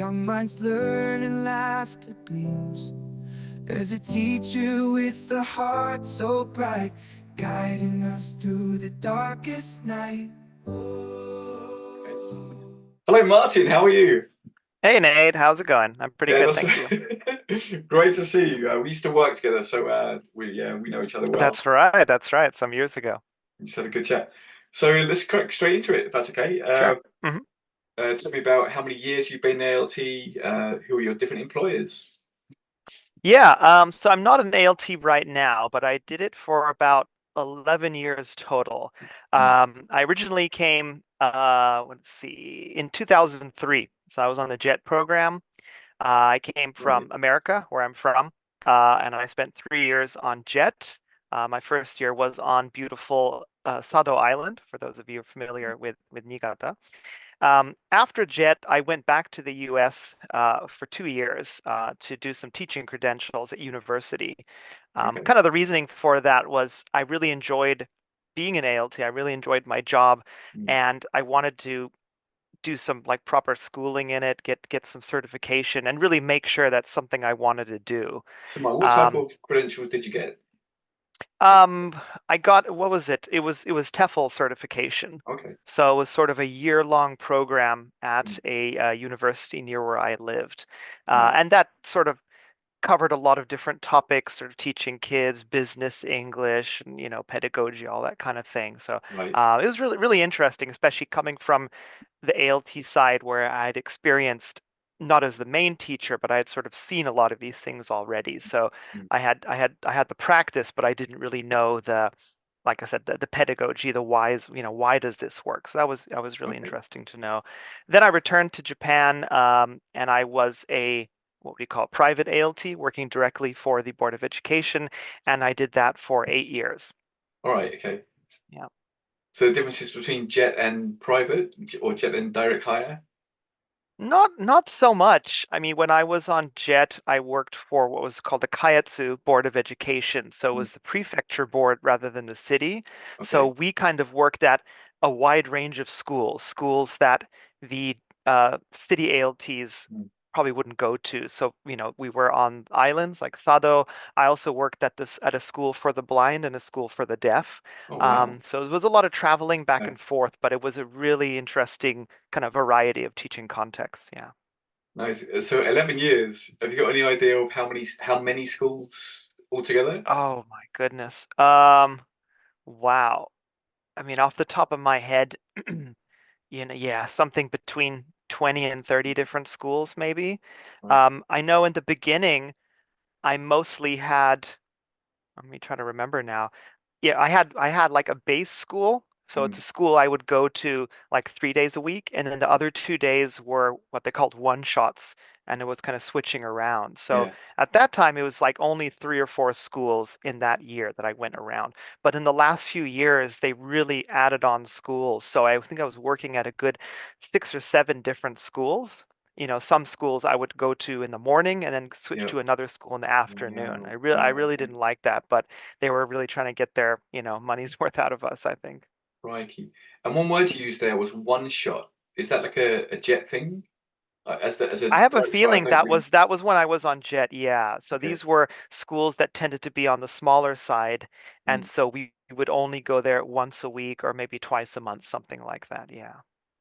young minds learn and laughter gleams. There's a teacher with a heart so bright, guiding us through the darkest night. Hello, Martin. How are you? Hey Nate, how's it going? I'm pretty Yeah, good, that's thank you. great to see you. We used to work together, so we know each other well. That's right, some years ago. We just had a good chat. So let's crack straight into it, if that's okay. Sure. Tell me about how many years you've been ALT. Who are your different employers? Yeah, so I'm not an ALT right now, but I did it for about 11 years total. Mm, I originally came, let's see, in 2003. So I was on the JET program. I came right. from America, where I'm from, and I spent 3 years on JET. My first year was on beautiful Sado Island, for those of you familiar with Niigata. After JET, I went back to the US for 2 years to do some teaching credentials at university. Okay. Kind of the reasoning for that was I really enjoyed being an ALT. I really enjoyed my job, Mm. and I wanted to do some like proper schooling in it, get some certification, and really make sure that's something I wanted to do. So, Mark, what type Um, of credentials did you get? Um, I got, what was it? It was TEFL certification. Okay. So it was sort of a year-long program at Mm, a university near where I lived. right. And that sort of covered a lot of different topics, sort of teaching kids business English and, pedagogy, all that kind of thing. So Right. it was really, really interesting, especially coming from the ALT side where I'd experienced not as the main teacher, but I had sort of seen a lot of these things already. So Mm, I had the practice, but I didn't really know like I said, the pedagogy, the whys, why does this work? So that was really okay. interesting to know. Then I returned to Japan, and I was a what we call private ALT, working directly for the Board of Education, and I did that for 8 years. All right. Okay. Yeah. So the differences between jet and private, or jet and direct hire? Not so much. I mean, when I was on JET, I worked for what was called the Kaietsu Board of Education. So it Mm, was the prefecture board rather than the city. So okay. we kind of worked at a wide range of schools, schools that the city ALTs Mm, probably wouldn't go to. So, we were on islands like Sado. I also worked at a school for the blind and a school for the deaf. oh wow. So it was a lot of traveling back Yeah. and forth, but it was a really interesting kind of variety of teaching contexts. Yeah. Nice. So 11 years. Have you got any idea of how many schools altogether? Oh my goodness. Wow. I mean, off the top of my head, yeah, something between 20 and 30 different schools, maybe. Right. I know in the beginning, I mostly had, let me try to remember now. Yeah, I had like a base school. So it's Mm, a school I would go to like 3 days a week, and then the other 2 days were what they called one shots, and it was kind of switching around. So yeah. at that time, it was like only 3 or 4 schools in that year that I went around. But in the last few years, they really added on schools. So I think I was working at a good 6 or 7 different schools. Some schools I would go to in the morning and then switch Yeah. to another school in the afternoon. Wow. I Wow. really Okay. didn't like that, but they were really trying to get their, money's worth out of us, I think. Crikey. And one word you used there was one shot. Is that like a jet thing? As a I have a director, I feeling don't really. that was when I was on Jet, yeah. So Okay. these were schools that tended to be on the smaller side, and Mm. so we would only go there once a week or maybe twice a month, something like that, yeah.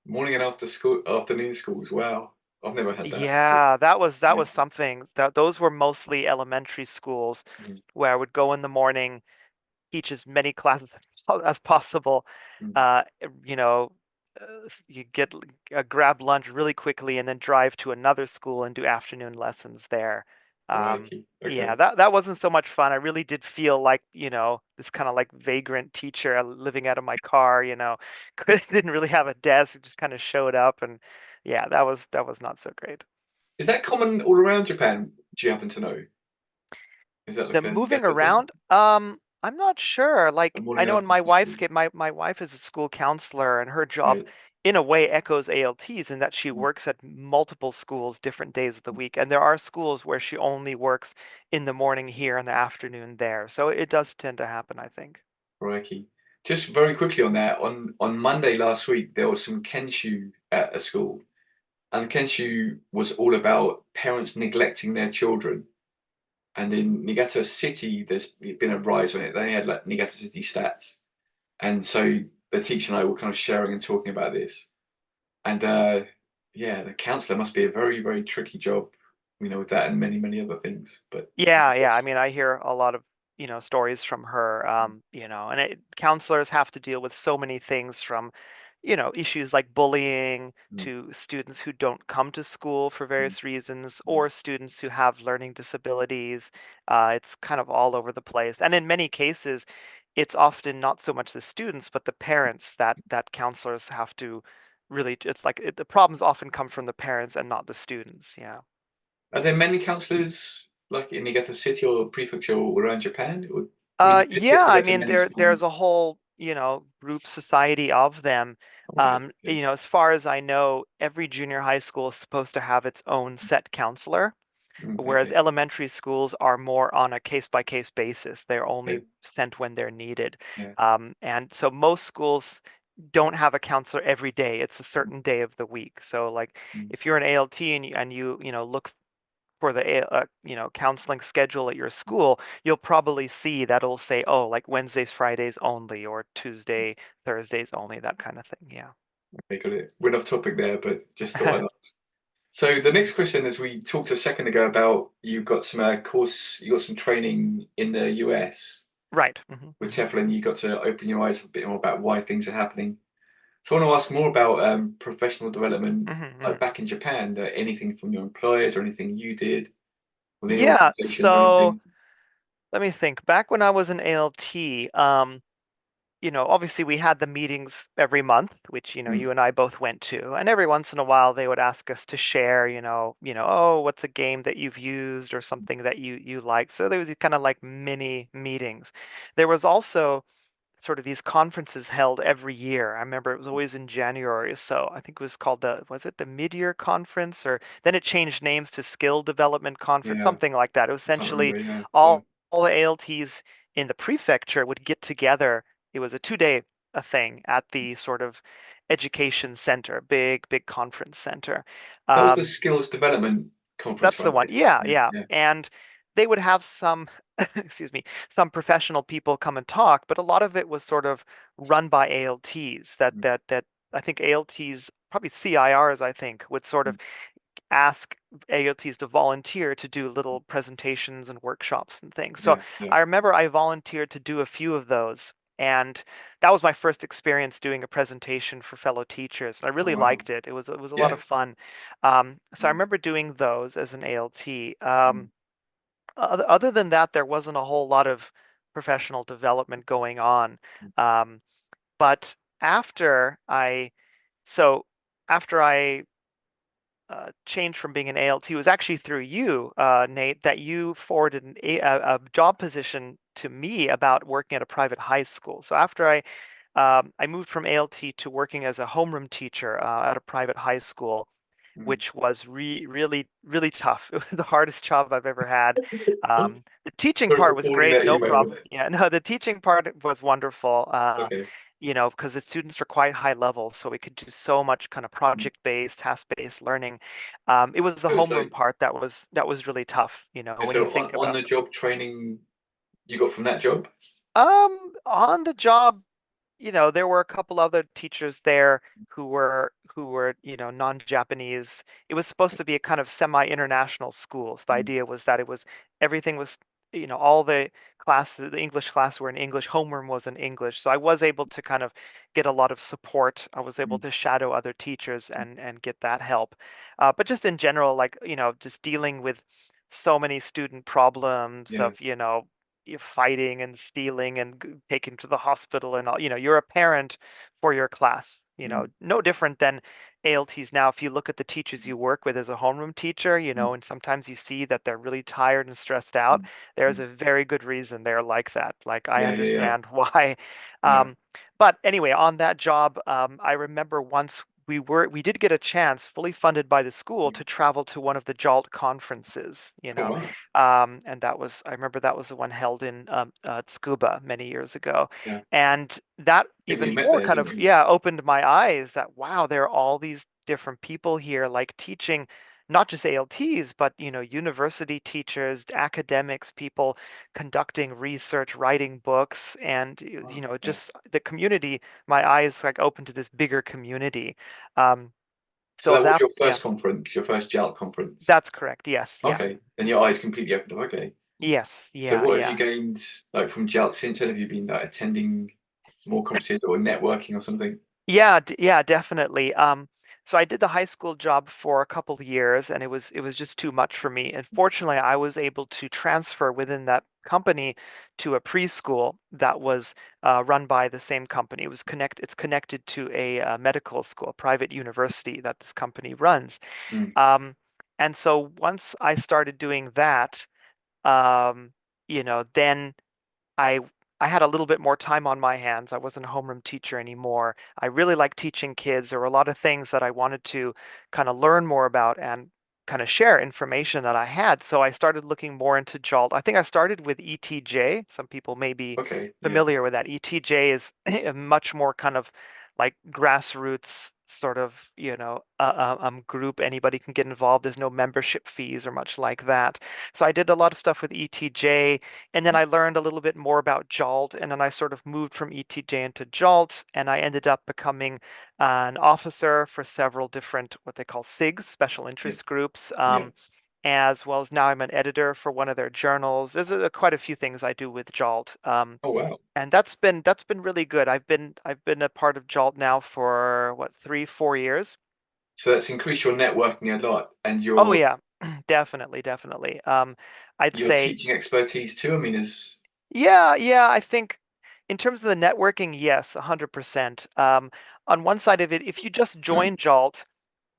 Morning and afternoon schools. Wow. I've never had that. Yeah, that Yeah. was something. Those were mostly elementary schools Mm, where I would go in the morning, teach as many classes as possible. mm. Uh, you know, you grab lunch really quickly and then drive to another school and do afternoon lessons there. Crikey. Yeah, Okay. that wasn't so much fun. I really did feel like, this kind of like vagrant teacher living out of my car, didn't really have a desk, just kind of showed up and yeah, that was not so great. Is that common all around Japan? Do you happen to know? Is that The like a moving yes, a thing? around, I'm not sure. A Like morning I and know in afternoon my wife's school. case, my wife is a school counselor, and her job, Right. in a way, echoes ALT's in that she Mm, works at multiple schools different days of the week, and there are schools where she only works in the morning here and the afternoon there. So it does tend to happen, I think. crikey. Just very quickly on that, on Monday last week, there was some Kenshu at a school. And Kenshu was all about parents neglecting their children. And in Niigata City, there's been a rise on it. They had like Niigata City stats. And so the teacher and I were kind of sharing and talking about this. And yeah, the counselor must be a very, very tricky job, with that and many, many other things. But Yeah, yeah. I mean, I hear a lot of, stories from her, and counselors have to deal with so many things from, issues like bullying mm, to students who don't come to school for mm, various reasons, mm. or students who have learning disabilities. It's kind of all over the place. And in many cases, it's often not so much the students, but the parents that counselors have to really, it's like the problems often come from the parents and not the students. Yeah. Are there many counsellors like in Niigata City or prefecture or around Japan? Or, I mean, you get Yeah, to I go to mean many there's schools. a whole, group society of them. Oh, right. Okay. As far as I know, every junior high school is supposed to have its own set counselor, whereas Okay. elementary schools are more on a case by case basis. They're only Okay. sent when they're needed. Yeah. And so most schools don't have a counselor every day. It's a certain day of the week. So like Mm. if you're an ALT and look for the counseling schedule at your school, you'll probably see that it'll say, oh, like Wednesdays, Fridays only, or Tuesday, Thursdays only, that kind of thing. Yeah. Okay, got it. We're off topic there, but just thought I'd ask. So the next question is we talked a second ago about you got some training in the US Right. with TEFL and you got to open your eyes a bit more about why things are happening. So I want to ask more about professional development, like back in Japan, anything from your employers or anything you did within Yeah. organizations or So anything. let me think. Back when I was an ALT, obviously we had the meetings every month, which, Mm, you and I both went to. And every once in a while they would ask us to share, oh, what's a game that you've used or something that you like. So there was kind of like mini meetings. There was also sort of these conferences held every year. I remember it was always in January. So I think it was called was it the mid-year conference, or then it changed names to skill development conference, yeah, something like that. It was I can't essentially remember. Yeah, yeah, all the ALTs in the prefecture would get together. It was a 2 day a thing at the sort of education center, big conference center. that was the Um, skills development conference, that's the right? one. Yeah, Yeah, yeah. yeah, And they would have some, excuse me, some professional people come and talk, but a lot of it was sort of run by ALTs mm, that I think ALTs, probably CIRs, I think, would sort mm, of ask ALTs to volunteer to do little presentations and workshops and things. So yeah, yeah. I remember I volunteered to do a few of those. And that was my first experience doing a presentation for fellow teachers. And I Oh, really wow. liked it. It was a lot Yeah. of fun. So I Mm, remember doing those as an ALT. mm, Other than that, there wasn't a whole lot of professional development going on. mm, Um, but after I, so after I change from being an ALT was actually through you, Nate, that you forwarded a job position to me about working at a private high school. So after I moved from ALT to working as a homeroom teacher at a private high school, mm. which was really, really tough. It was the hardest job I've ever had. The teaching Sorry part for was forwarding great, that no email. problem. Yeah, no, the teaching part was wonderful. Okay. Because the students are quite high level, so we could do so much kind of Mm. project-based, task-based learning. It was the It was homeroom like, part that was really tough, is when there you think on about. the job training you got from that job? On the job, there were a couple other teachers there who were, non-Japanese. It was supposed to be a kind of semi-international school. So the Mm, idea was that everything was, all the classes, the English classes were in English, homeroom was in English. So I was able to kind of get a lot of support. I was able mm, to shadow other teachers and get that help. But just in general, like, just dealing with so many student problems yeah. of, fighting and stealing and taken to the hospital and all. You're a parent for your class. Mm, No different than ALTs now. If you look at the teachers you work with as a homeroom teacher, mm, and sometimes you see that they're really tired and stressed out, mm, there's mm. a very good reason they're like that. Like, I Yeah, yeah, yeah. understand why. Yeah. Um, but anyway, on that job, I remember once we did get a chance, fully funded by the school, Mm. to travel to one of the JALT conferences. Oh, wow. And I remember that was the one held in 𝗔𝗟𝗧𝗀 many years ago. Yeah. And that I think we even met more there, kind didn't of, we? yeah, opened my eyes that, wow, there are all these different people here, like teaching not just ALTs, but university teachers, academics, people conducting research, writing books, and Wow. Yeah. just the community. My eyes like open to this bigger community. Um, So so that it's was after, your first conference, your first JALT conference. that's correct. Yes, yeah, Okay. Then your eyes completely opened up. Okay. yes, So yeah, what have you yeah. gained like from JALT since then? Have you been like attending more conferences or networking or something? Yeah, yeah, definitely. So I did the high school job for a couple of years, and it was just too much for me. And fortunately, I was able to transfer within that company to a preschool that was run by the same company. It's connected to a medical school, a private university that this company runs. Mm. Um, and so once I started doing that, then I I had a little bit more time on my hands. I wasn't a homeroom teacher anymore. I really liked teaching kids. There were a lot of things that I wanted to kind of learn more about and kind of share information that I had. So I started looking more into JALT. I think I started with ETJ. Some people may be Okay. Yeah. familiar with that. ETJ is a much more kind of like grassroots sort of, group. Anybody can get involved. There's no membership fees or much like that. So I did a lot of stuff with ETJ, and then I learned a little bit more about JALT, and then I sort of moved from ETJ into JALT, and I ended up becoming an officer for several different what they call SIGs, special Yeah. interest groups, Yeah. as well as now I'm an editor for one of their journals. There's quite a few things I do with JALT, Oh wow. and that's been really good. I've been a part of JALT now for what 3, 4 years. So that's increased your networking a lot and Oh your yeah, definitely, definitely. I'd your say teaching expertise too. I mean, is yeah, yeah, I think in terms of the networking, yes, 100%. On one side of it, if you just join JALT,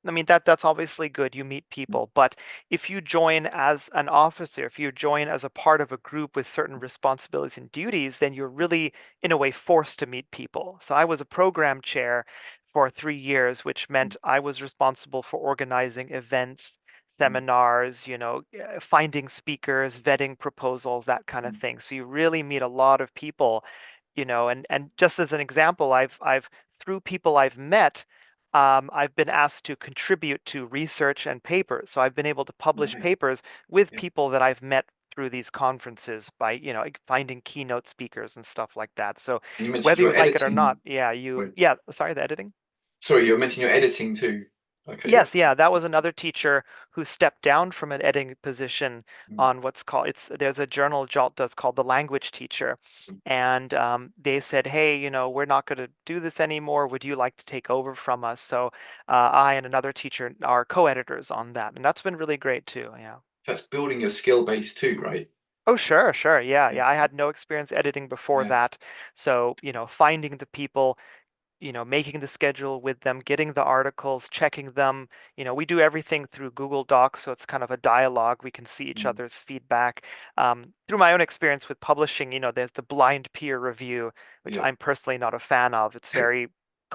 I mean that's obviously good. You meet people, but if you join as an officer, if you join as a part of a group with certain responsibilities and duties, then you're really, in a way, forced to meet people. So I was a program chair for 3 years, which meant I was responsible for organizing events, seminars, finding speakers, vetting proposals, that kind of thing. So you really meet a lot of people, and just as an example, I've through people I've met, I've been asked to contribute to research and papers. So I've been able to publish nice. papers with Yeah. people that I've met through these conferences by, like, finding keynote speakers and stuff like that. So And you mentioned whether you your like it or not, editing. yeah, Wait, sorry, the editing. sorry, you mentioned your editing too. Okay. Yeah. Yes, yeah, that was another teacher who stepped down from an editing position Mm, on what's called there's a journal JALT does called the language teacher, mm. and they said, hey, we're not going to do this anymore. Would you like to take over from us? So I and another teacher are co-editors on that, and that's been really great too. Yeah. That's building your skill base too, right? Oh, sure, sure. Yeah, Yeah. yeah. I had no experience editing before Yeah. that, so finding the people, making the schedule with them, getting the articles, checking them. We do everything through Google Docs, so it's kind of a dialogue. We can see each Mm, other's feedback. Through my own experience with publishing, there's the blind peer review, which yeah. I'm personally not a fan of. It's very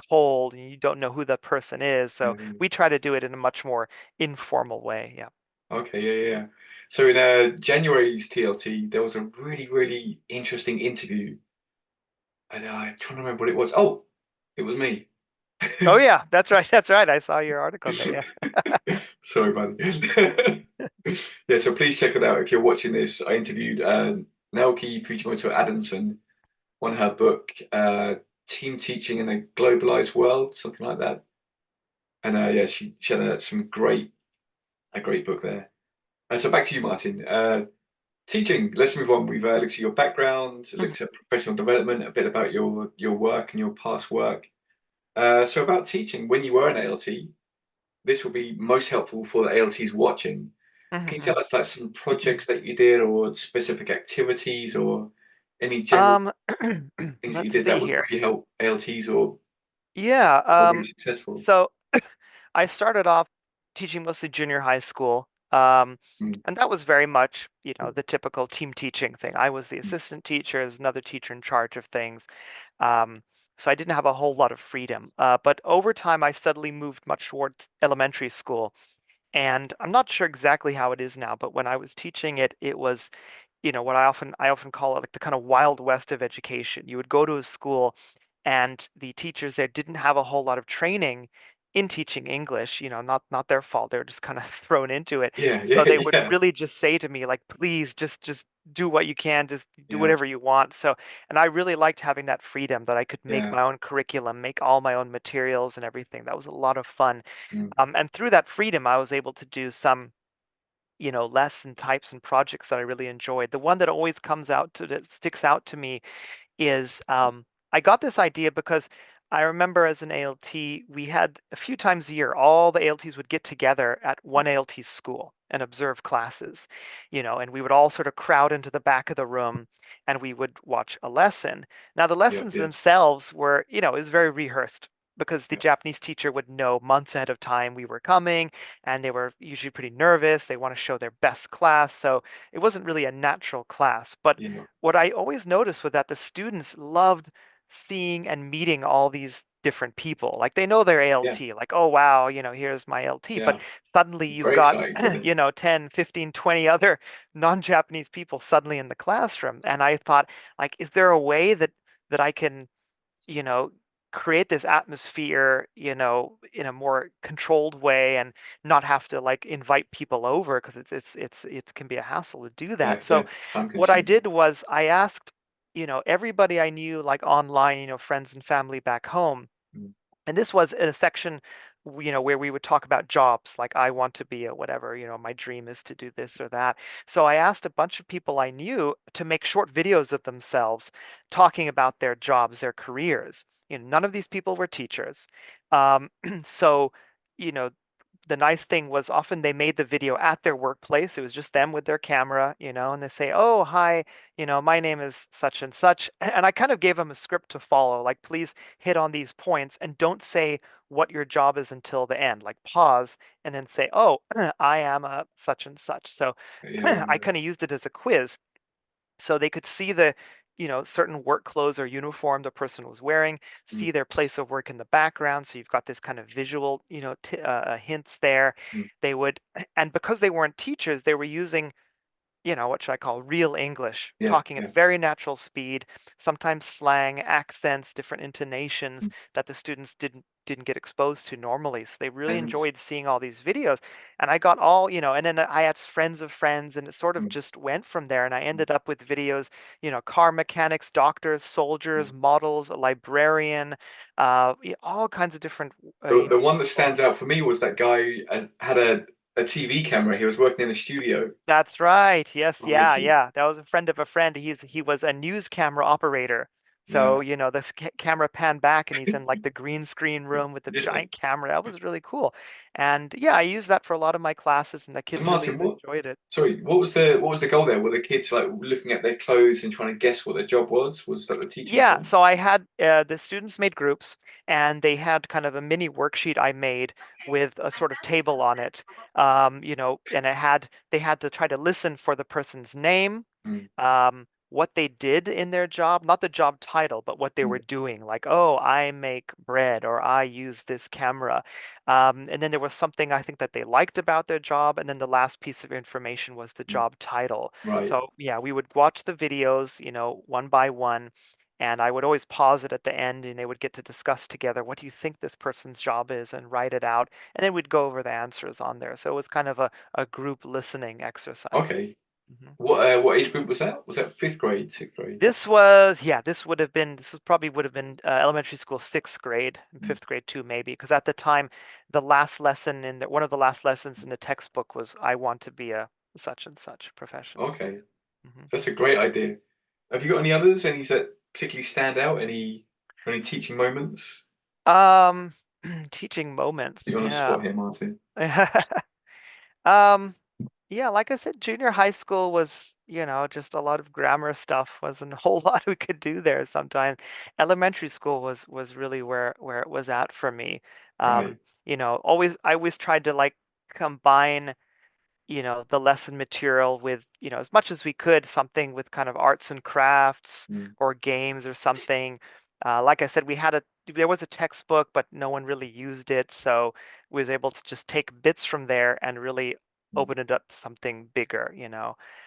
cold, and you don't know who the person is. Yeah. So we try to do it in a much more informal way. Yeah. Okay, yeah, yeah. So in January's TLT, there was a really, really interesting interview, and I'm trying to remember what it was. Oh, it was me. Oh yeah, that's right. That's right. I saw your article in there. Yeah. Sorry, buddy. Yeah, so please check it out if you're watching this. I interviewed 𝗟cie Fujimoto-Adamson on her book, Team Teaching in a Globalized World, something like that. And yeah, she had a great book there. So back to you, Martin. Teaching. Let's move on. We've looked at your background, looked at professional development, a bit about your work and your past work. So about teaching, when you were an ALT, this will be most helpful for the ALTs watching. Can you Mhm. tell us like some projects that you did or specific activities or any general Um, things that you let's did see that would here. really help ALTs or Yeah. were very successful? So I started off teaching mostly junior high school. Mm, And that was very much, the typical team teaching thing. I was the mm, assistant teacher, as another teacher in charge of things. Um, so I didn't have a whole lot of freedom. But over time, I steadily moved much towards elementary school. And I'm not sure exactly how it is now, but when I was teaching it, it was, what I often call it like the kind of wild west of education. You would go to a school and the teachers there didn't have a whole lot of training in teaching English, not their fault. They're just kind of thrown into it. Yeah, So yeah, they would yeah, really just say to me, like, please just do what you can, just do yeah, whatever you want. So, and I really liked having that freedom that I could make yeah. my own curriculum, make all my own materials and everything. That was a lot of fun. Mm, And through that freedom, I was able to do some lesson types and projects that I really enjoyed. The one that always that sticks out to me is I got this idea because I remember as an ALT, we had a few times a year, all the ALTs would get together at one ALT school and observe classes, and we would all sort of crowd into the back of the room and we would watch a lesson. Now, the yeah, lessons yeah, themselves were, it was very rehearsed because the yeah, Japanese teacher would know months ahead of time we were coming, and they were usually pretty nervous. They want to show their best class. So it wasn't really a natural class. But yeah, what I always noticed was that the students loved seeing and meeting all these different people. Like they know their yeah, ALT, like, oh, wow, here's my LT. But yeah. suddenly you've Very got, exciting for them. 10, 15, 20 other non-Japanese people suddenly in the classroom. And I thought, like, is there a way that I can, you know, create this atmosphere, in a more controlled way and not have to like invite people over because it can be a hassle to do Yeah, that. yeah. So Time what I consuming. did was I asked, everybody I knew like online, friends and family back home, Mm, and this was in a section where we would talk about jobs, like I want to be a whatever, my dream is to do this or that. So I asked a bunch of people I knew to make short videos of themselves talking about their jobs, their careers. None of these people were teachers. um, so you know the nice thing was often they made the video at their workplace. It was just them with their camera, and they say, oh, hi, my name is such and such. And I kind of gave them a script to follow, like, please hit on these points and don't say what your job is until the end. Like, pause and then say, oh, I am a such and such. So yeah, I yeah. kind of used it as a quiz so they could see the certain work clothes or uniform the person was wearing, Mm, see their place of work in the background, so you've got this kind of visual hints there. mm, They would And because they weren't teachers, they were using what should I call real English, yeah, talking at yeah. very natural speed, sometimes slang, accents, different intonations Mm. that the students didn't get exposed to normally. So they really And enjoyed seeing all these videos. And I got all, and then I had friends of friends, and it sort of mm, just went from there. And I mm, ended up with videos, car mechanics, doctors, mm. soldiers, models, a librarian, all kinds of different, The one that people. stands out for me was that guy who had a TV camera. He was working in a studio. That's right. Yes, yeah, Crikey. yeah. That was a friend of a friend. He was a news camera operator. Yeah. So, the camera panned back and he's in like the green screen room with the Yeah. giant camera. That was really cool. And yeah, I used that for a lot of my classes and the So kids really Martin, enjoyed it. sorry, what was the goal there? Were the kids like looking at their clothes and trying to guess what their job was? Was that the teacher's Yeah, job? so I had the students made groups and they had kind of a mini worksheet I made with a sort of table on it. And they had to try to listen for the person's name, Mm, what they did in their job, not the job title, but what they were mm, doing. Like, oh, I make bread or I use this camera. And then there was something I think that they liked about their job. And then the last piece of information was the mm. job title. Right. So yeah, we would watch the videos, one by one. And I would always pause it at the end and they would get to discuss together, what do you think this person's job is, and write it out. And then we'd go over the answers on there. So it was kind of a group listening exercise. Okay. Mhm. What age group was that? Was that fifth grade, sixth grade? This probably would have been elementary school, sixth grade, and Mm. fifth grade too, maybe, because at the time, one of the last lessons in the textbook was, I want to be a such and such profession. So, Okay. mhm. That's a great idea. Have you got any others? Any that particularly stand out? Any teaching moments? Um, teaching moments, You're on the yeah. spot here, Martin. Um, yeah, like I said, junior high school was, just a lot of grammar stuff. Wasn't a whole lot we could do there sometimes. Elementary school was really where it was at for me. Right. I always tried to like combine, the lesson material with, as much as we could, something with kind of arts and crafts Mm, or games or something. Like I said, there was a textbook, but no one really used it, so we was able to just take bits from there and really mm. open it up to something bigger.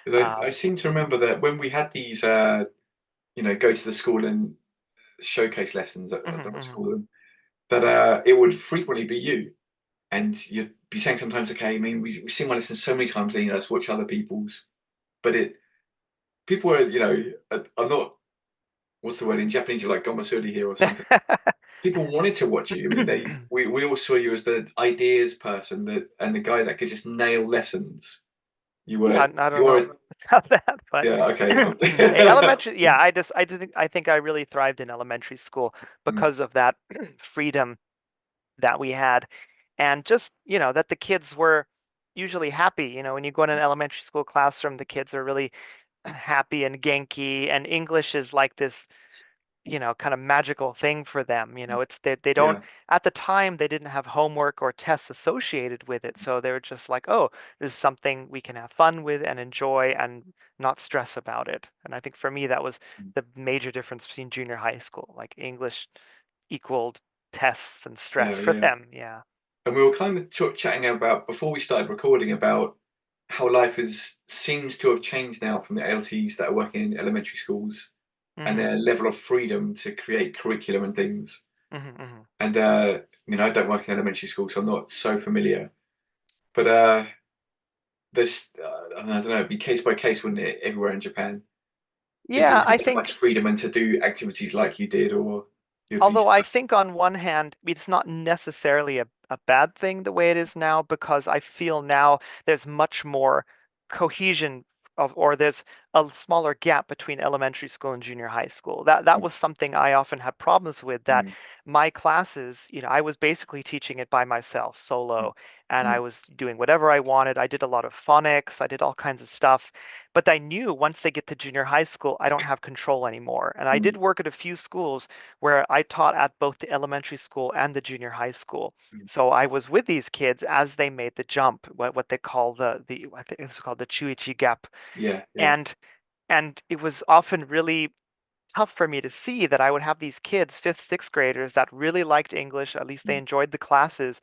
'Cause I Um, seem to remember that when we had these, go to the school and showcase lessons, I mhm, don't know what to mhm. call them. that it would frequently be you, and you'd be saying sometimes, okay, I mean, we've seen my lessons so many times, you know, let's watch other people's, but people are, you know, I'm not, what's the word in Japanese, you're like gomasuri here or something. People wanted to watch you. I mean, we all saw you as the ideas person, and the guy that could just nail lessons. Yeah, I don't know You're about that, but yeah, okay. elementary, yeah, I think I really thrived in elementary school Mm, because of that freedom that we had, and just, you know, that the kids were usually happy. You know, when you go in an elementary school classroom, the kids are really happy and genki, and English is like this, you know, kind of magical thing for them. You know, it's they don't, yeah, at the time they didn't have homework or tests associated with it, so they were just like, oh, this is something we can have fun with and enjoy and not stress about it. And I think for me that was the major difference between junior high school. Like English equaled tests and stress yeah, for yeah. them. Yeah. And we were kind of chatting about before we started recording about how life seems to have changed now from the ALTs that are working in elementary schools and Hmm. their level of freedom to create curriculum and things. Hmm. Hmm. And I mean, I don't work in elementary school, so I'm not so familiar. But there's, I don't know, it'd be case by case, wouldn't it, everywhere in Japan? If you Yeah, I had that much think, freedom and to do activities like you did, or you'd be, although I think on one hand, it's not necessarily a bad thing the way it is now, because I feel now there's much more cohesion of, or there's a smaller gap between elementary school and junior high school. That mm, was something I often had problems with, that mm, my classes, you know, I was basically teaching it by myself, mm, solo, and I mm, was doing whatever I wanted. I did a lot of phonics, I did all kinds of stuff. But I knew once they get to junior high school, I don't have control anymore. And I did mm, work at a few schools where I taught at both the elementary school and the junior high school. mm. So I was with these kids as they made the jump, what they call the I think it's called the chu-ichi gap. Yeah, yeah. And it was often really tough for me to see that I would have these kids, fifth, sixth graders, that really liked English, at least they Mm, enjoyed the classes.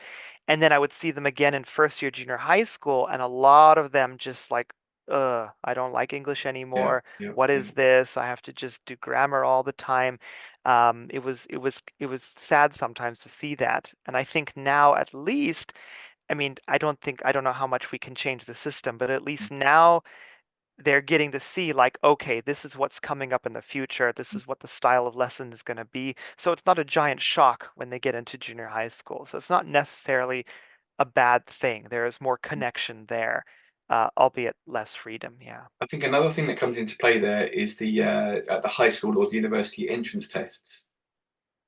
And then I would see them again in first year junior high school, and a lot of them just like, I don't like English yeah, anymore. yeah, What yeah. is this? I have to just do grammar all the time. It was sad sometimes to see that. And I think now at least, I mean, I don't know how much we can change the system, but at least now they're getting to see, like, okay, this is what's coming up in the future. This is what the style of lesson is going to be. So it's not a giant shock when they get into junior high school. So it's not necessarily a bad thing. There is more connection there, albeit less freedom. Yeah. I think another thing that comes into play there is the at the high school or the university entrance tests,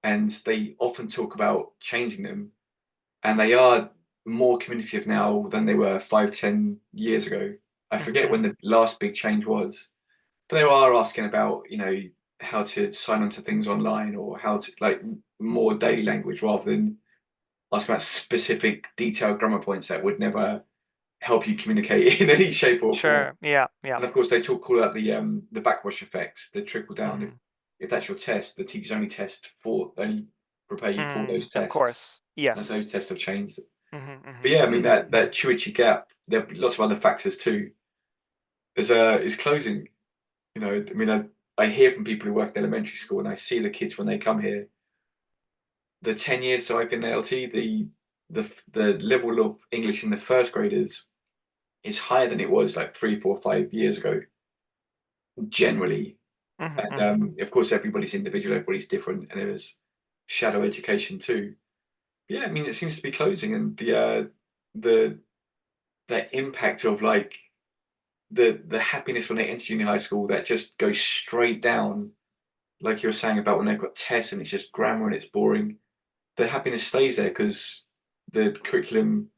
and they often talk about changing them, and they are more communicative now than they were 5, 10 years ago. I Hmm. forget when Hmm. the last big change was, but they are asking about, you know, how to sign on to things online or how to like more daily language rather than asking about specific detailed grammar points that would never help you communicate in any shape or form. Sure. Yeah. Yeah. And of course, they call out the backwash effects, the trickle down. Hmm. If that's your test, the teachers only prepare you for Mm, those of tests, course. and Yes. those tests have changed. Hmm. But Hmm. yeah, I mean that chu-ichi gap. There are lots of other factors too. Is closing. You know, I mean, I hear from people who work in elementary school, and I see the kids when they come here. The 10 years so I've been in LT, the level of English in the first graders is higher than it was like 3, 4, 5 years ago. Generally, Hmm. and Hmm. of course, everybody's individual, everybody's different, and there's shadow education too. But yeah, I mean, it seems to be closing, and the the impact of like the happiness when they enter junior high school that just goes straight down, like you were saying about when they've got tests and it's just grammar and it's boring. The happiness stays there because the curriculum,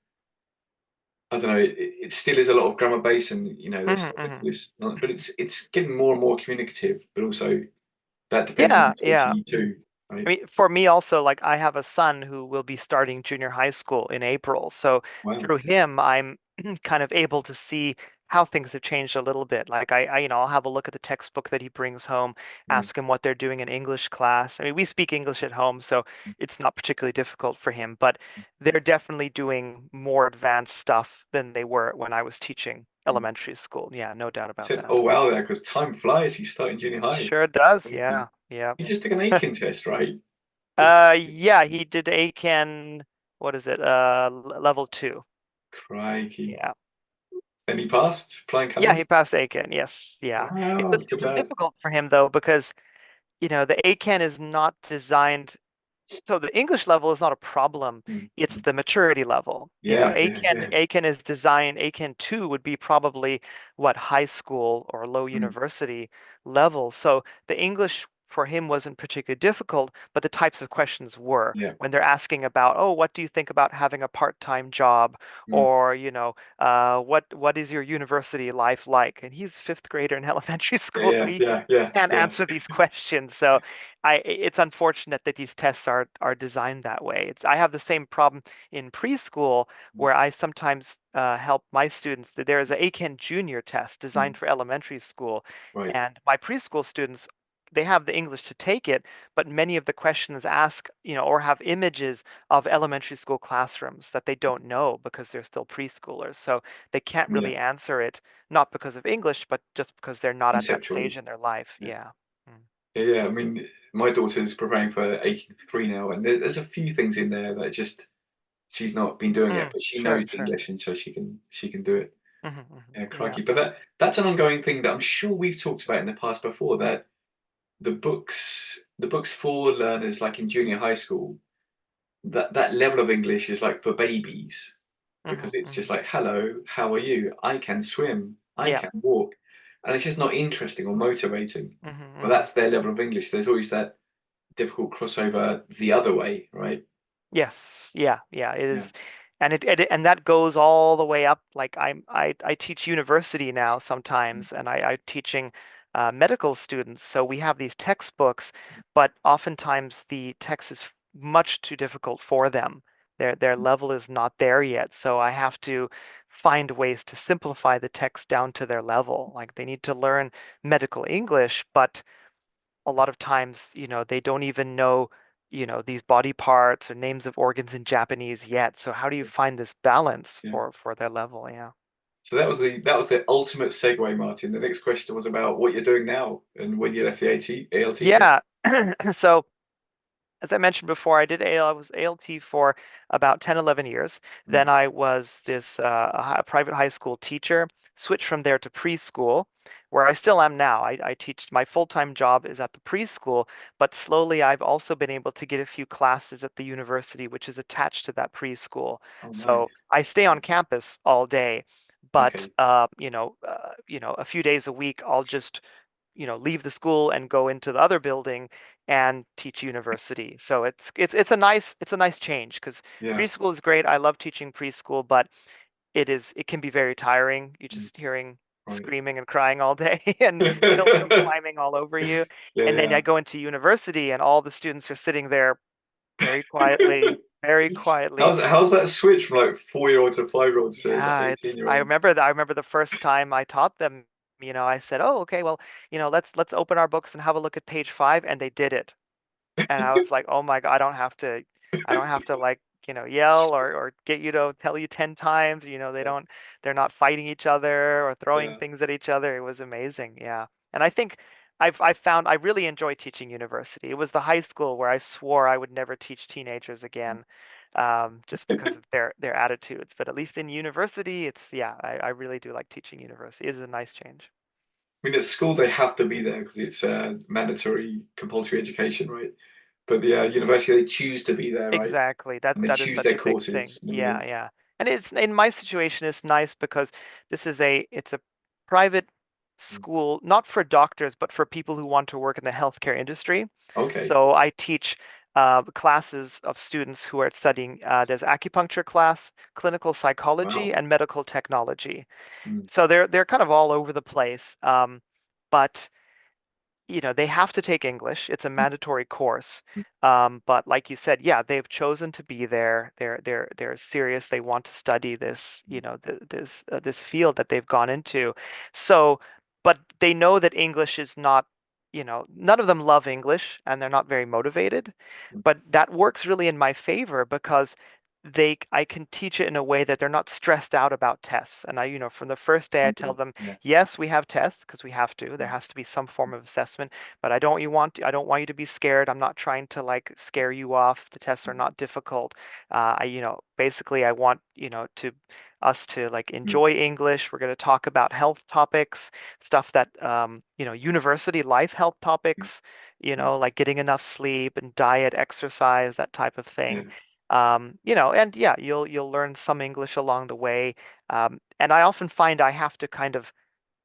I don't know, it still is a lot of grammar based, and you know, there's Hmm. stuff like Hmm. this, but it's getting more and more communicative, but also that depends on Yeah. the Yeah. quality too, I right? mean, for me also, like I have a son who will be starting junior high school in April. So Wow. through him, I'm kind of able to see how things have changed a little bit. Like you know, I'll have a look at the textbook that he brings home, Mm, ask him what they're doing in English class. I mean, we speak English at home, so it's not particularly difficult for him, but they're definitely doing more advanced stuff than they were when I was teaching mm. elementary school. Yeah, no doubt I about said, that. "Oh wow," there because time flies. You start in junior high. Sure does. Crazy. Yeah. Yeah. You just took an Eiken test, right? Yeah, he did Eiken, what is it? Level 2. Crikey. Yeah. And he passed flying Yeah, he colours? passed Eiken. Yes. Yeah. It Wow, was not it too was bad. difficult for him though because, the Eiken is not designed. So the English level is not a problem. Mm, It's mm. the maturity level. Yeah, yeah, Aiken yeah. Aiken is designed. Aiken 2 would be probably what high school or low Mm, university level. So the English for him wasn't particularly difficult, but the types of questions were yeah. when they're asking about, oh, what do you think about having a part-time job, Mm, or what is your university life like? And he's a fifth grader in elementary school, so yeah, he yeah, yeah, can't yeah. answer these questions. So it's unfortunate that these tests are designed that way. I have the same problem in preschool Mm, where I sometimes help my students. There is a Aiken Junior test mm. designed for elementary school, Right. and my preschool students, they have the English to take it, but many of the questions ask, or have images of elementary school classrooms that they don't know because they're still preschoolers. So they can't Yeah. really answer it, not because of English, but just because they're not at that Conceptually. stage in their life. Yeah. Yeah. Mm. Yeah, yeah. I mean, my daughter's preparing for AQ3 now, and there's a few things in there that just she's not been doing yet, Mm, but she sure, knows the sure. English, and so she can do it. Yeah, Yeah. crikey. But that's an ongoing thing that I'm sure we've talked about in the past before. That the books for learners, like in junior high school, that level of English is like for babies because it's just like, hello, how are you? I can swim, I Yeah. can walk, and it's just not interesting or motivating. But Hmm. that's their level of English. There's always that difficult crossover the other way, right? Yes. Yeah. Yeah. It Yeah. is, and that goes all the way up. Like I teach university now sometimes, and I'm teaching medical students. So we have these textbooks, but oftentimes the text is much too difficult for them. Their level is not there yet. So I have to find ways to simplify the text down to their level. Like they need to learn medical English, but a lot of times, they don't even know, these body parts or names of organs in Japanese yet. So how do you find this balance Yeah. for their level? Yeah. So that was the ultimate segue, Martin. The next question was about what you're doing now and when you left the ALT job. Yeah. So as I mentioned before, I was ALT for about 10, 11 years. Mm. Then I was this a private high school teacher, switched from there to preschool, where I still am now. I teach, my full-time job is at the preschool, but slowly I've also been able to get a few classes at the university, which is attached to that preschool. Oh, nice. So I stay on campus all day, but Okay. a few days a week I'll just leave the school and go into the other building and teach university. So it's a nice change because Yeah. preschool is great. I love teaching preschool, but it can be very tiring. You're Mm. just hearing Right. screaming and crying all day and children climbing all over you. Yeah, And then yeah. I go into university and all the students are sitting there very quietly, very quietly. How's that switch from like 4-year-olds to 5-year-olds to like Yeah, 18-year-olds? I remember the first time I taught them, I said, "Oh, okay, well, let's open our books and have a look at page 5," and they did it. And I was like, "Oh my God, I don't have to like, yell or get you to tell you 10 times, they're not fighting each other or throwing Yeah. things at each other." It was amazing. Yeah. And I think I've found I really enjoy teaching university. It was the high school where I swore I would never teach teenagers again, just because of their attitudes. But at least in university, yeah, I really do like teaching university. It is a nice change. I mean, at school they have to be there because it's mandatory, compulsory education, right? But the university they choose to be there, right? Exactly. That And they that is choose such their a big thing. courses. You know what I Yeah, mean? yeah. And it's in my situation, it's nice because it's a private Mm. school, not for doctors, but for people who want to work in the healthcare industry. Okay. So I teach classes of students who are studying. There's acupuncture class, clinical psychology, Wow. and medical technology. Mm. So they're kind of all over the place. But they have to take English. It's a mandatory course. Mm. But like you said, yeah, they've chosen to be there. They're serious. They want to study this, this field that they've gone into. So, but they know that English is not, none of them love English and they're not very motivated. Mm. But that works really in my favor because I can teach it in a way that they're not stressed out about tests. And from the first day I tell them, Yeah. yes, we have tests because we have to. There has to be some form of assessment, but I don't want you to be scared. I'm not trying to like scare you off. The tests are not difficult. Basically I want, to us to like Mm. enjoy English. We're going to talk about health topics, stuff that university life health topics, Mm. like getting enough sleep and diet, exercise, that type of Yeah. thing. And yeah, you'll learn some English along the way. And I often find I have to kind of,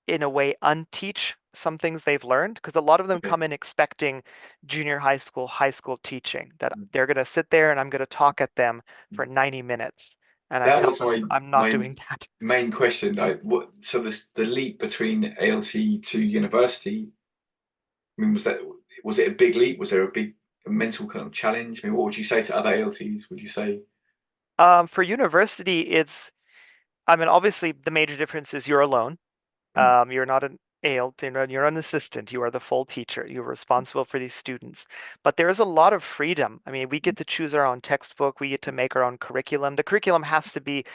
in a way, unteach some things they've learned because a lot of them Okay. come in expecting junior high school teaching that Mm. they're going to sit there and I'm going to talk at them for 90 minutes. And I That tell was them I'm not my doing that. main question. Like, what? So the leap between ALT to university. I mean, was it a big leap? Was there a big mental kind of challenge? I mean, what would you say to other ALTs? Would you say, For university, I mean, obviously the major difference is you're alone. mm, You're not an ALT, you're an assistant. You are the full teacher. You're responsible for these students. But there's a lot of freedom. I mean, we get to choose our own textbook. We get to make our own curriculum. The curriculum has to be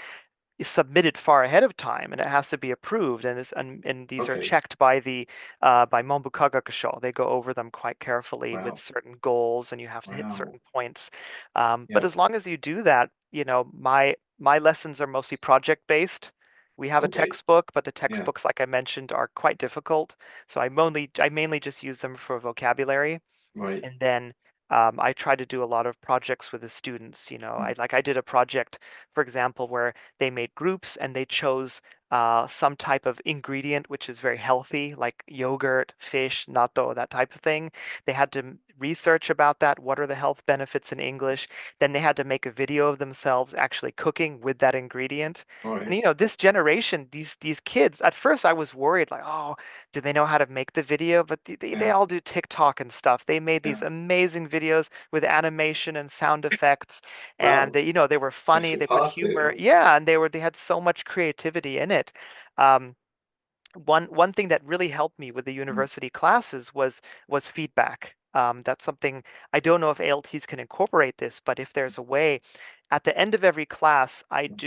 submitted far ahead of time, and it has to be approved. And these are okay, checked by by 𝗵𝗇ᗀ丶. They go over them quite carefully with wow, certain goals, and you have to hit wow, certain points. But yeah, as long as you do that, my lessons are mostly project based. We have a okay, textbook, but the yeah, textbooks, like I mentioned, are quite difficult. So I mainly just use them for vocabulary. right, And then I try to do a lot of projects with the students. mm, I did a project, for example, where they made groups and they chose some type of ingredient which is very healthy, like yogurt, fish, natto, that type of thing. They had to research about that. What are the health benefits in English? Then they had to make a video of themselves actually cooking with that ingredient. all And right, this generation, these kids, at first I was worried, like, oh, do they know how to make the video? But they yeah, all do TikTok and stuff. They made yeah, these amazing videos with animation and sound effects, and wow, they were they funny. They put surpassed it, humor, huh? yeah, and they had so much creativity in it. Um, one thing that really helped me with the Mm, university classes was feedback. That's something I don't know if ALTs can incorporate this, but if there's a way, at the end of every class, mm,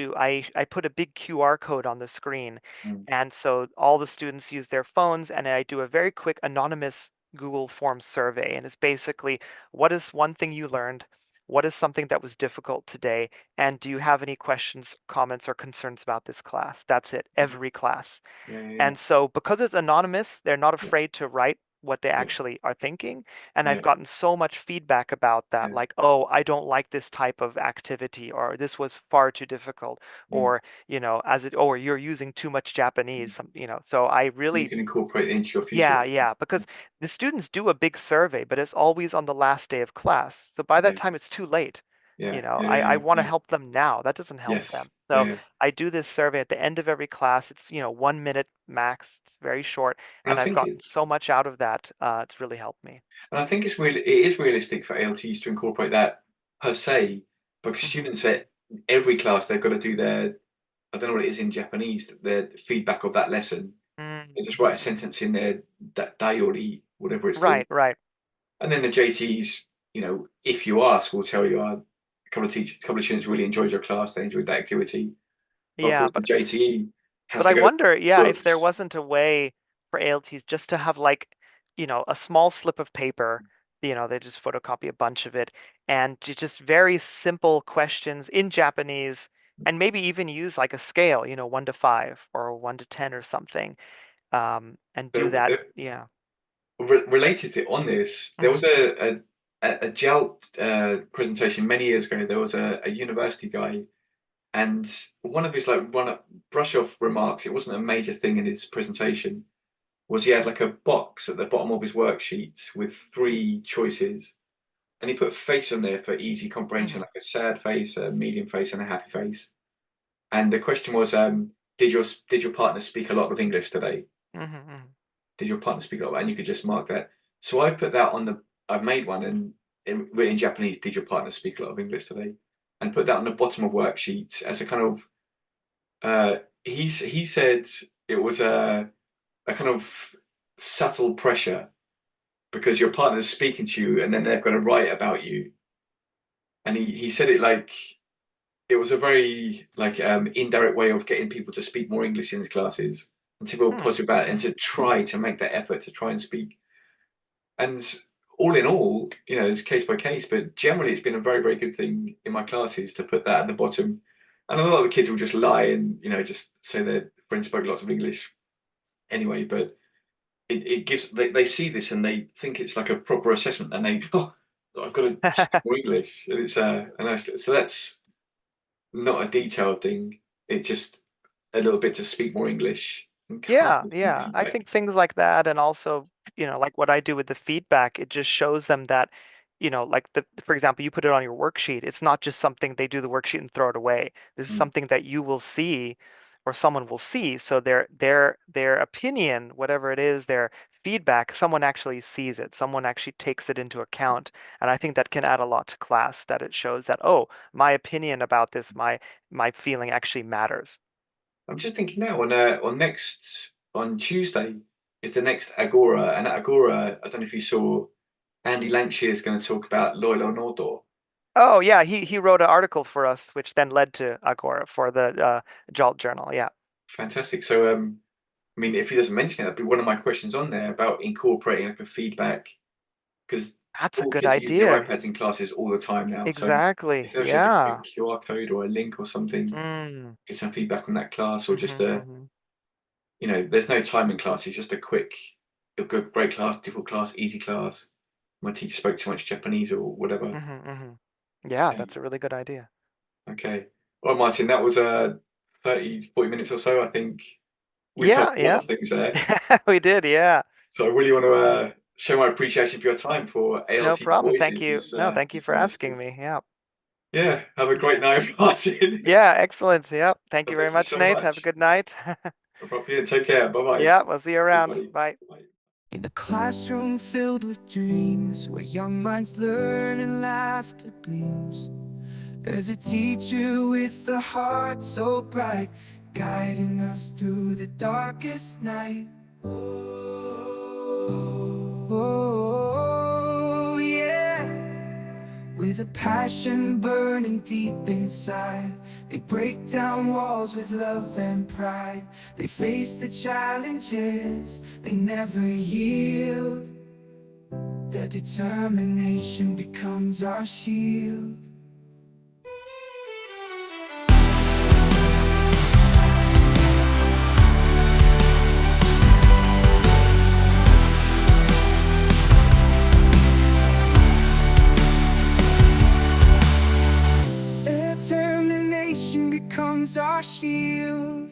I put a big QR code on the screen, mm, and so all the students use their phones, and I do a very quick anonymous Google Forms survey, and it's basically what is one thing you learned, what is something that was difficult today, and do you have any questions, comments, or concerns about this class? That's it, mm, every class. yeah, yeah, And so because it's anonymous, they're not yeah, afraid to write what they yeah, actually are thinking. And yeah, I've gotten so much feedback about that, yeah, like, oh, I don't like this type of activity, or this was far too difficult, mm, or, or you're using too much Japanese, mm. So I You really, can incorporate it into your future yeah, lessons. yeah, because the students do a big survey, but it's always on the last day of class. So by that Yeah, time, it's too late. yeah, I, yeah, I yeah, want to yeah, help them now. That doesn't help yes, them. yeah, So yeah. I do this survey at the end of every class. It's, 1 minute max. It's very short. And And I I've think gotten so much out of that. It's really helped me. it is realistic for ALTs to incorporate that per se, because Hmm. students at every class they've got to do their, I don't know what it is in Japanese, their feedback of that lesson. They just write a sentence in their diary, whatever it's called, Right, right. and then the JTs, if you ask, will tell you, a couple of students really enjoyed your class, they enjoyed that activity. But of Yeah, course, the JTE has but to I go wonder, yeah, if there books. wasn't a way for ALTs just to have like, a small slip of paper, they just photocopy a bunch of it and just very simple questions in Japanese and maybe even use like a scale, 1 to 5 or 1 to 10 or something, and do There, that. there, Yeah. Related to on this, there Hmm. was a JALT presentation many years ago. There was a university guy, and one of his like run up brush off remarks. It wasn't a major thing in his presentation. Was he had like a box at the bottom of his worksheets with three choices, and he put face on there for easy comprehension, Hmm. like a sad face, a medium face, and a happy face. And the question was, did your partner speak a lot of English today? Hmm. Hmm. Did your partner speak a lot? And you could just mark that. So I put that on the. I've made one and written in Japanese. Did your partner speak a lot of English today? And put that on the bottom of worksheets as a kind of. He said it was a kind of subtle pressure because your partner's speaking to you and then they're going to write about you. And he said it like it was a very like indirect way of getting people to speak more English in his classes and to feel positive about it and to try to make that effort to try and speak. And all in all, you know, it's case by case, but generally it's been a very, very good thing in my classes to put that at the bottom. And a lot of the kids will just lie and, you know, just say their friends spoke lots of English anyway, but it gives, they see this and they think it's like a proper assessment and they, oh, I've got to speak more English. And it's, so that's not a detailed thing. It's just a little bit to speak more English and kind Yeah, of some yeah. I feedback. think things like that, and also, like what I do with the feedback, it just shows them that, like for example, you put it on your worksheet. It's not just something they do the worksheet and throw it away. This is Mm. something that you will see or someone will see. So their opinion, whatever it is, their feedback, someone actually sees it. Someone actually takes it into account. And I think that can add a lot to class, that it shows that, oh, my opinion about this, my feeling actually matters. I'm just thinking now on Tuesday is the next Agora, and at Agora, I don't know if you saw Andy Lancashire is going to talk about 𝗨 Oh yeah, he wrote an article for us, which then led to Agora for the JALT journal. Yeah, Fantastic. So I mean, if he doesn't mention it, that'd be one of my questions on there about incorporating like a feedback because that's a all good kids use their idea. iPads in classes all the time now. So if Exactly. there was like a quick Yeah. QR code or a link or something, Mm. get some feedback on that class or just Mm-hmm, mm-hmm. you know, there's no time in class. It's just a quick, a good, great class, difficult class, easy class. My teacher spoke too much Japanese or whatever. Mm-hmm, mm-hmm. Yeah, Okay. that's a really good idea. Okay. Well, Martin, that was 30, 40 minutes or so. I think we covered Yeah, a lot yeah. of things there. We did, yeah. So I really want to show my appreciation for your time for No ALT problem. Thank Voices, you. this No, thank you for informative asking thing. me. Yeah. Yeah, have a great Yeah. night, Martin. Yeah, excellent. Yep. Thank you very Thank you much, so Nate. Have a much. good night. No problem. Take care. Bye-bye. Yeah, we'll see you Cheers, around. buddy. Bye. Bye. In a classroom filled with dreams, where young minds learn and laughter gleams, there's a teacher with a heart so bright, guiding us through the darkest night. Oh, yeah. With a passion burning deep inside, they break down walls with love and pride. They face the challenges, they never yield. Their determination becomes our shield. Determination becomes our shield.